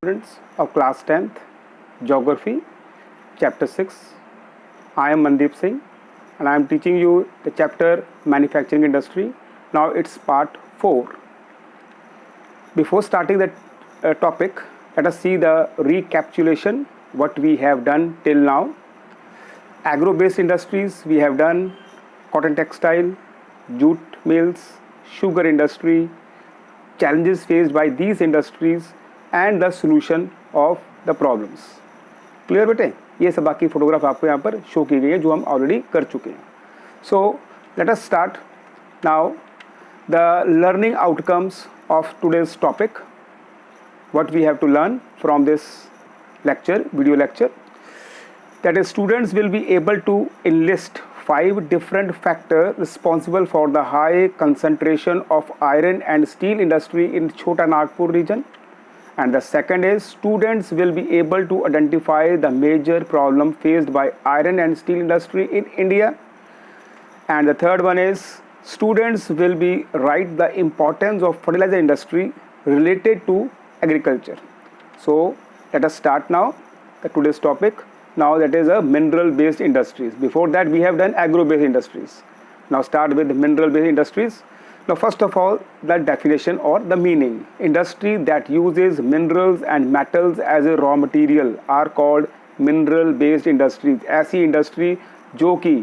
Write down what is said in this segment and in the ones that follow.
Students of class 10th Geography chapter 6. I am Mandeep Singh and I am teaching you the chapter Manufacturing Industry. Now it's part 4. Before starting the topic, let us see the recapitulation what we have done till now. Agro based industries we have done cotton textile, jute mills, sugar industry, challenges faced by these industries and the solution of the problems. Clear बेटे, ये सब बाकी photograph आपको यहाँ पर show की गई है जो हम ऑलरेडी कर चुके हैं. So let us start now the learning outcomes of today's topic. what we have to learn from this lecture, video lecture, that is students will be able to enlist 5 different factors responsible for the high concentration of iron and steel industry in Chota Nagpur region. And the second is students will be able to identify the major problem faced by iron and steel industry in India. And the third one is students will be write the importance of fertilizer industry related to agriculture. So let us start now the today's topic. Now that is a mineral based industries. Before that we have done agro based industries. Now start with mineral based industries. Now first of all the definition or the meaning. Industry that uses minerals and metals as a raw material are called mineral based industries. ऐसी industry जो कि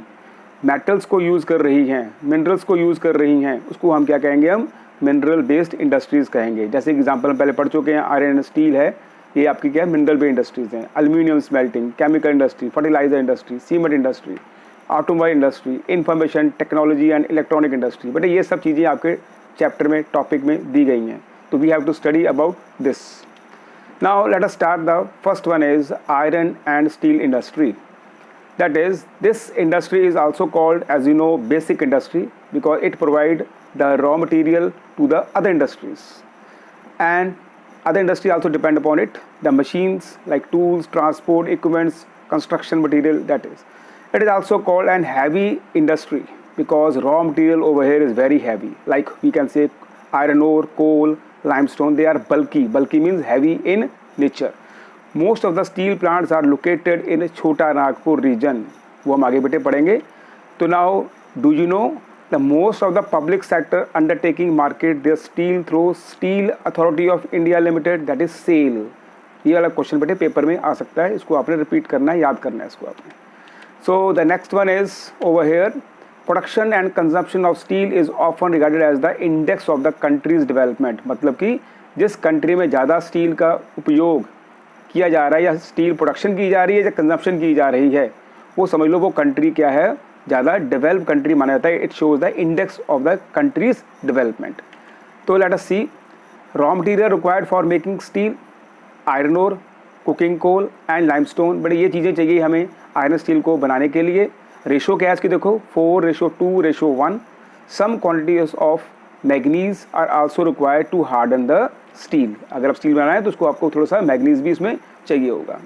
metals को use कर रही हैं, minerals को use कर रही हैं, उसको हम क्या कहेंगे? हम मिनरल बेस्ड इंडस्ट्रीज़ कहेंगे. जैसे एग्जांपल हम पहले पढ़ चुके हैं, आयरन एंड स्टील है, ये आपकी क्या है? मिनरल बेस्ड इंडस्ट्रीज़ हैं. Aluminium smelting, chemical industry, fertiliser industry, cement industry, automobile industry, information technology and electronic industry. But ये सब चीज़ें आपके चैप्टर में टॉपिक में दी गई हैं. तो we have to study about this. Now let us start. The first one is iron and steel industry. That is, this industry is also called, as you know, basic industry because it provide the raw material to the other industries, and other industry also depend upon it. The machines like tools, transport, equipments, construction material. That is, it is also called an heavy industry because raw material over here is very heavy. Like we can say iron ore, coal, limestone. They are bulky. Bulky means heavy in nature. Most of the steel plants are located in Chota Nagpur region. वो हम आगे बेटे पढ़ेंगे. तो now do you know the most of the public sector undertaking market their steel through Steel Authority of India Limited, that is SAIL. ये वाला question बेटे paper में आ सकता है, इसको आपने रिपीट करना है, याद करना है इसको आपने. So the next one is over here. Production and consumption of steel is often regarded as the index of the country's development. मतलब कि जिस कंट्री में ज़्यादा स्टील का उपयोग किया जा रहा है या स्टील प्रोडक्शन की जा रही है या कंजम्पशन की जा रही है, वो समझ लो वो कंट्री क्या है? ज़्यादा डेवलप कंट्री माना जाता है. It shows the index of the country's development. तो let us see. Raw material required for making steel, iron ore, coking coal and limestone. बड़ी ये चीज़ें चाहिए हमें आयरन स्टील को बनाने के लिए. रेशो क्या है इसकी? देखो 4:2:1. Some quantities of manganese are also required to harden the steel. अगर आप स्टील बनाना है तो उसको आपको थोड़ा सा मैग्नीज भी इसमें चाहिए होगा.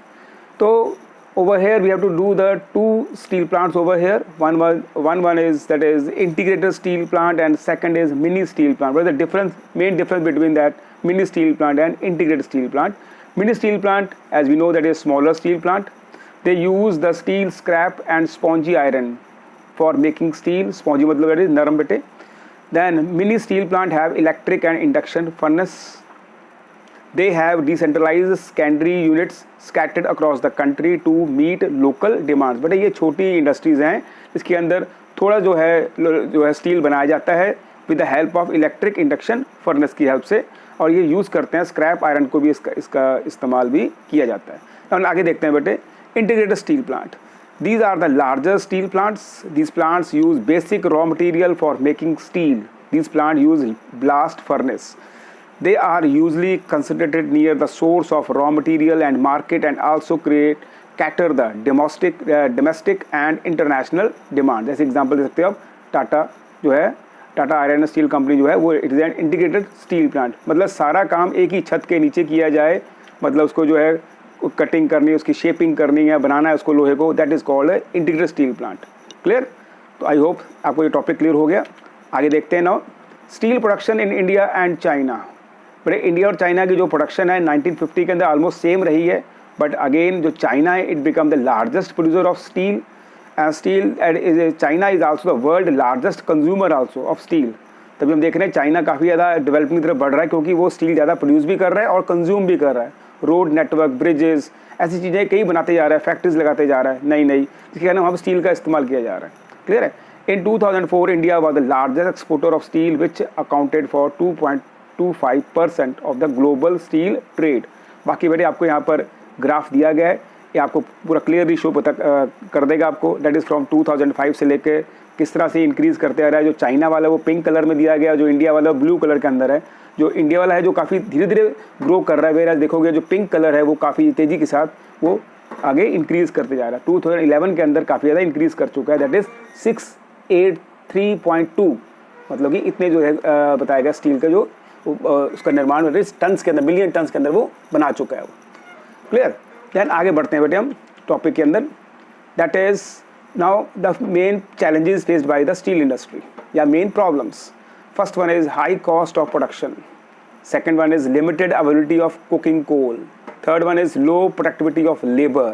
तो over here we have to do the 2 steel plants over here. One is that is integrated steel plant and second is mini steel plant. What is the difference, main difference between that mini steel plant and integrated steel plant? Mini steel plant, as we know, that is smaller steel plant. They use the steel scrap and spongy iron for making steel. Spongy मतलब that is नरम बेटे. Then mini steel plant have electric and induction furnace. They have decentralized secondary units scattered across the country to meet local demands. But ये छोटी industries हैं, इसके अंदर थोड़ा जो है स्टील बनाया जाता है with the help of electric induction furnace की हेल्प से, और ये यूज़ करते हैं स्क्रैप आयरन को भी इसका इस्तेमाल भी किया जाता है. हम आगे देखते हैं बेटे. Integrated steel plant. These are the larger steel plants. These plants use basic raw material for making steel. These plants use blast furnace. They are usually concentrated near the source of raw material and market and also cater the domestic and international demand. जैसे example दे सकते हो आप, टाटा जो है, Tata iron steel company जो है वो it is an integrated steel plant. मतलब सारा काम एक ही छत के नीचे किया जाए, मतलब उसको जो है कटिंग करनी है, उसकी शेपिंग करनी है, बनाना है उसको लोहे को, that is called integrated steel plant. Clear? तो आई होप आपको ये टॉपिक क्लियर हो गया. आगे देखते हैं. Now steel production in India and China. But India और चाइना की जो प्रोडक्शन है 1950 के अंदर ऑलमोस्ट सेम रही है, बट अगेन जो चाइना है it become the largest producer of steel steel and China is also the world largest consumer also of steel. तभी हम देख रहे हैं चाइना काफ़ी ज़्यादा डेवलपमेंट की तरफ बढ़ रहा है, क्योंकि वो स्टील ज़्यादा प्रोड्यूस भी कर रहा है और कंज्यूम भी कर रहा है। रोड नेटवर्क, ब्रिजेस, ऐसी चीज़ें कई बनाते जा रहा है, फैक्ट्रीज लगाते जा रहा है नई नई, जिसके कारण वहाँ पर स्टील का इस्तेमाल किया जा रहा है। क्लियर है। इन 2004 India was the largest exporter of steel which accounted for 2.25% of the global steel trade. बाकी बेटे आपको यहाँ पर ग्राफ दिया गया है, ये आपको पूरा क्लियरली शो पता कर देगा आपको। दैट इज़ फ्रॉम 2005 से लेकर किस तरह से इंक्रीज़ करते आ रहा है। जो चाइना वाला वो पिंक कलर में दिया गया, जो इंडिया वाला ब्लू कलर के अंदर है। जो इंडिया वाला है जो काफ़ी धीरे धीरे ग्रो कर रहा है, वेयर देखोगे जो पिंक कलर है वो काफ़ी तेज़ी के साथ वो आगे इंक्रीज़ करते जा रहा है। 2011 के अंदर काफ़ी ज़्यादा इंक्रीज़ कर चुका है, दैट इज़ 683.2, मतलब कि इतने जो है बताया गया स्टील का जो उसका निर्माण टन्स के अंदर, मिलियन टन्स के अंदर वो बना चुका है वो। क्लियर। देन आगे बढ़ते हैं बेटे हम टॉपिक के अंदर। That is now the main challenges faced by the steel industry या main problems. First one is high cost of production. Second one is limited availability of cooking coal. Third one is low productivity of labor.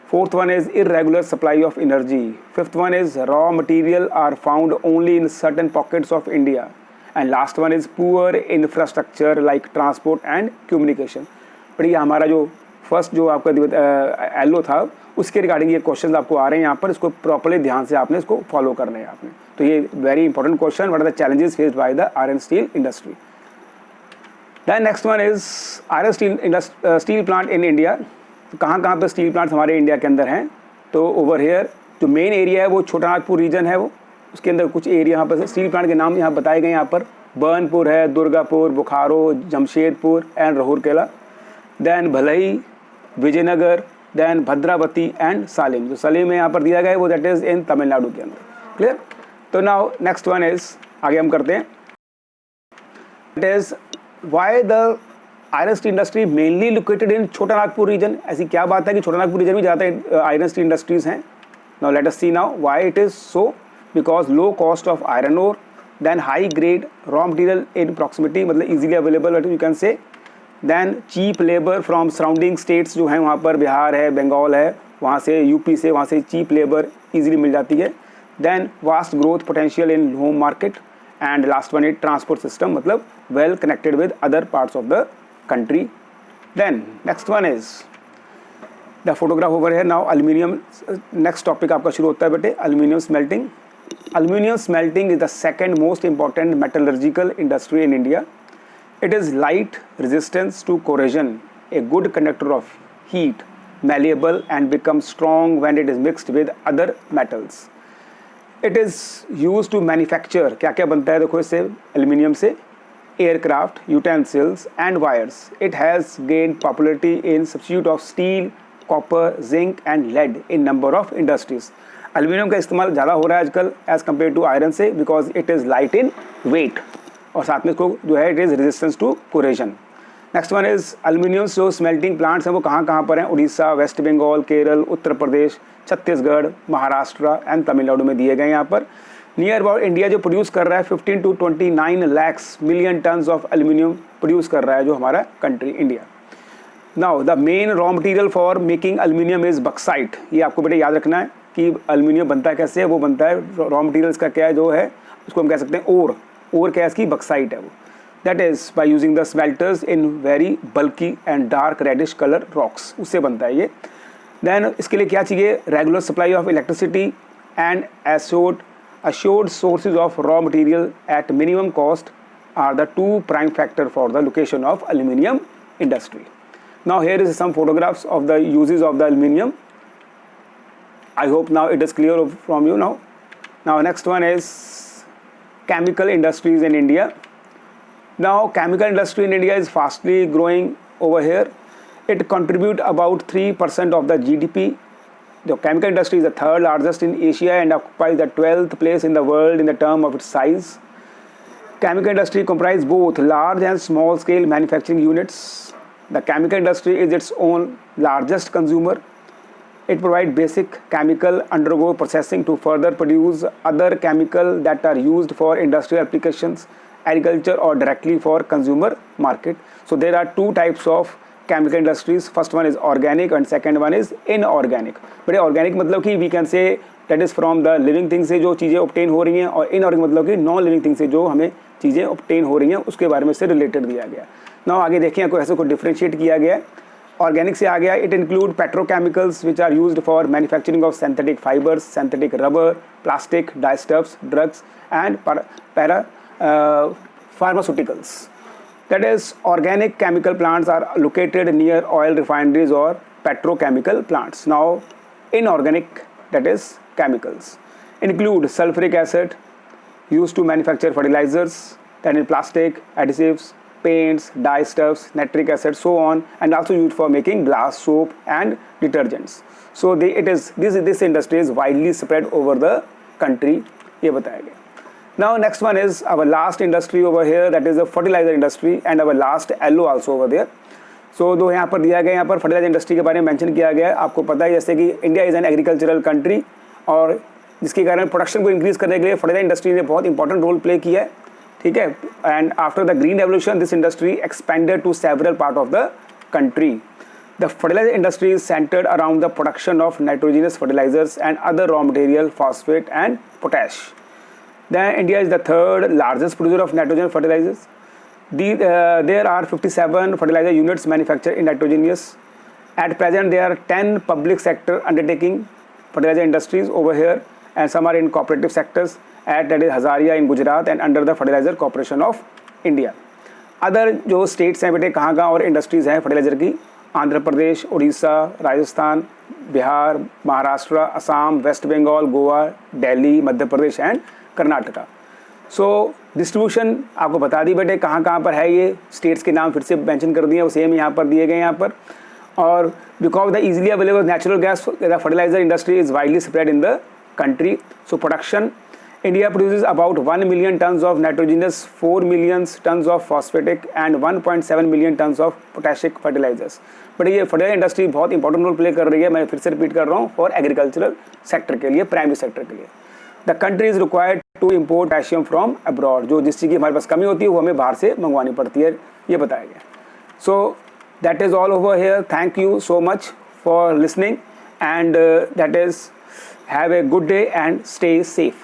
Fourth one is irregular supply of energy. Fifth one is raw material are found only in certain pockets of India. And last one is poor infrastructure like transport and communication. but ये हमारा जो first जो आपका yellow था उसके regarding ये question आपको आ रहे हैं यहाँ पर, इसको प्रॉपर्ली ध्यान से आपने इसको फॉलो करना है आपने। तो ये very important question, what are the challenges faced by the iron steel industry. Then next one is iron steel plant in India. कहाँ कहाँ पर स्टील प्लांट्स हमारे इंडिया के अंदर हैं? तो ओवर हेयर जो मेन एरिया है वो छोटा नागपुर रीजन है, वो उसके अंदर कुछ एरिया यहाँ पर स्टील प्लांट के नाम यहाँ बताए गए। यहाँ पर बर्नपुर है, दुर्गापुर, बोकारो, जमशेदपुर एंड राउरकेला। दैन भलई, विजयनगर, दैन भद्रावती एंड सालेम। जो सालेम में यहाँ पर दिया गया है वो दैट इज़ इन तमिलनाडु के अंदर। क्लियर। तो नाउ नेक्स्ट वन इज आगे हम करते हैं, that is why the iron steel industry mainly located in छोटा नागपुर रीजन। ऐसी क्या बात है कि छोटा नागपुर रीजन में ज़्यादा आयरन स्टील इंडस्ट्रीज हैं? Now let us see now why it is so. Because low cost of iron ore, then high grade raw material in proximity, मतलब easily available you can say. Than cheap labour from surrounding states जो हैं वहाँ पर बिहार है, बंगाल है, वहाँ से UP से, वहाँ से चीप लेबर इजीली मिल जाती है। Than vast growth potential in home market and last one is transport system, मतलब well connected with other parts of the country. Then next one is the photograph over है। Now aluminium, next topic आपका शुरू होता है बेटे, aluminium smelting. Aluminium smelting is the second most important metallurgical industry in India. It is light resistance to corrosion, a good conductor of heat, malleable and becomes strong when it is mixed with other metals. It is used to manufacture, क्या क्या बनता है देखो इससे aluminium से, aircraft, utensils and wires. It has gained popularity in substitute of steel, copper, zinc and lead in number of industries. Aluminium का इस्तेमाल ज़्यादा हो रहा है आजकल एज़ कम्पेयर टू आयरन से, because it is light in weight और साथ में इसको जो है it is resistance to corrosion. Next one is aluminium जो स्मेल्टिंग प्लांट्स हैं वो कहाँ कहाँ पर हैं? उड़ीसा, वेस्ट बंगाल, केरल, उत्तर प्रदेश, छत्तीसगढ़, महाराष्ट्र एंड तमिलनाडु में दिए गए यहाँ पर। नियर अबाउट इंडिया जो प्रोड्यूस कर रहा है 15 to 29 lakhs million tons of aluminium produce कर रहा है जो हमारा country India. Now the main raw material for making aluminium is bauxite. ये आपको बेटे याद रखना है कि एल्यूमिनियम बनता है कैसे है, वो बनता है रॉ मटेरियल्स का क्या है जो है उसको हम कह सकते हैं ओर क्या इसकी बक्साइट है वो। That is by using the smelters in very bulky and dark reddish colour rocks, उससे बनता है ये। देन इसके लिए क्या चाहिए? Regular supply of electricity and assured sources of raw material at minimum cost are the two prime factor for the location of aluminium industry. Now here is some photographs of the uses of the aluminium. I hope now it is clear from you now. Now next one is chemical industries in India. Now chemical industry in India is fastly growing over here. It contribute about 3% of the GDP. The chemical industry is the third largest in Asia and occupies the 12th place in the world in the term of its size. Chemical industry comprises both large and small scale manufacturing units. The chemical industry is its own largest consumer. It provides basic chemical, undergo processing to further produce other chemical that are used for industrial applications agriculture or directly for consumer market. So there are two types of chemical industries. First one is organic and second one is inorganic. But organic मतलब कि we can say that is from the living things से जो चीज़ें obtain हो रही हैं, और inorganic मतलब कि non living things से जो हमें चीज़ें obtain हो रही हैं उसके बारे में से related दिया गया. Now आगे देखिए कोई ऐसे को differentiate किया गया है. Organic से आ गया, it include petrochemicals which are used for manufacturing of synthetic fibers, synthetic rubber, plastic, dyestuffs, drugs and pharmaceuticals. That is, organic chemical plants are located near oil refineries or petrochemical plants. Now inorganic, that is chemicals, include sulfuric acid used to manufacture fertilizers, then in plastic, adhesives, paints, dyestuffs, nitric acid, so on, and also used for making glass, soap and detergents. So this industry is widely spread over the country. ये बताया गया. Now next one is our last industry over here, that is the fertilizer industry, and our last yellow also over there. So दो यहाँ पर दिया गया, यहाँ पर fertilizer industry के बारे में mention किया गया है. आपको पता है जैसे कि India is an agricultural country, और जिसके कारण प्रोडक्शन को इंक्रीज करने के लिए फर्टिलाइजर इंडस्ट्री ने बहुत इंपॉर्टेंट रोल प्ले किया है. ठीक है. And after the green revolution this industry expanded to several part of the country. The fertiliser industry is centred around the production of nitrogenous fertilisers and other raw material, phosphate and potash. Then India is the third largest producer of nitrogen fertilizers. There are 57 fertilizer units manufactured in nitrogenous. At present, there are 10 public sector undertaking fertilizer industries over here, and some are in cooperative sectors. That is Hazaria in Gujarat and under the Fertilizer Corporation of India. Other जो states हैं बेटे कहाँ और industries हैं fertilizer की, Andhra Pradesh, Odisha, Rajasthan, Bihar, Maharashtra, Assam, west Bengal, Goa, Delhi, Madhya Pradesh and Karnataka. So distribution आपको बता दी बेटे कहाँ पर है. ये स्टेट्स के नाम फिर से मेंशन कर दिए, वो सेम यहाँ पर दिए गए यहाँ पर. और because the easily available natural gas, the fertiliser industry is widely spread in the country. So production, India produces about 1 million tons of nitrogenous, 4 million tons of phosphatic and 1.7 million tons of potassic fertilizers. But ये fertiliser industry बहुत important role play कर रही है. मैं फिर से repeat कर रहा हूँ, फॉर एग्रीकल्चरल सेक्टर के लिए, प्राइमरी सेक्टर के लिए. The country is required to import potassium from abroad. जो जिस चीज़ की हमारे पास कमी होती है वो हमें बाहर से मंगवानी पड़ती है, ये बताया गया. So that is all over here. Thank you so much for listening, and that is, have a good day and stay safe.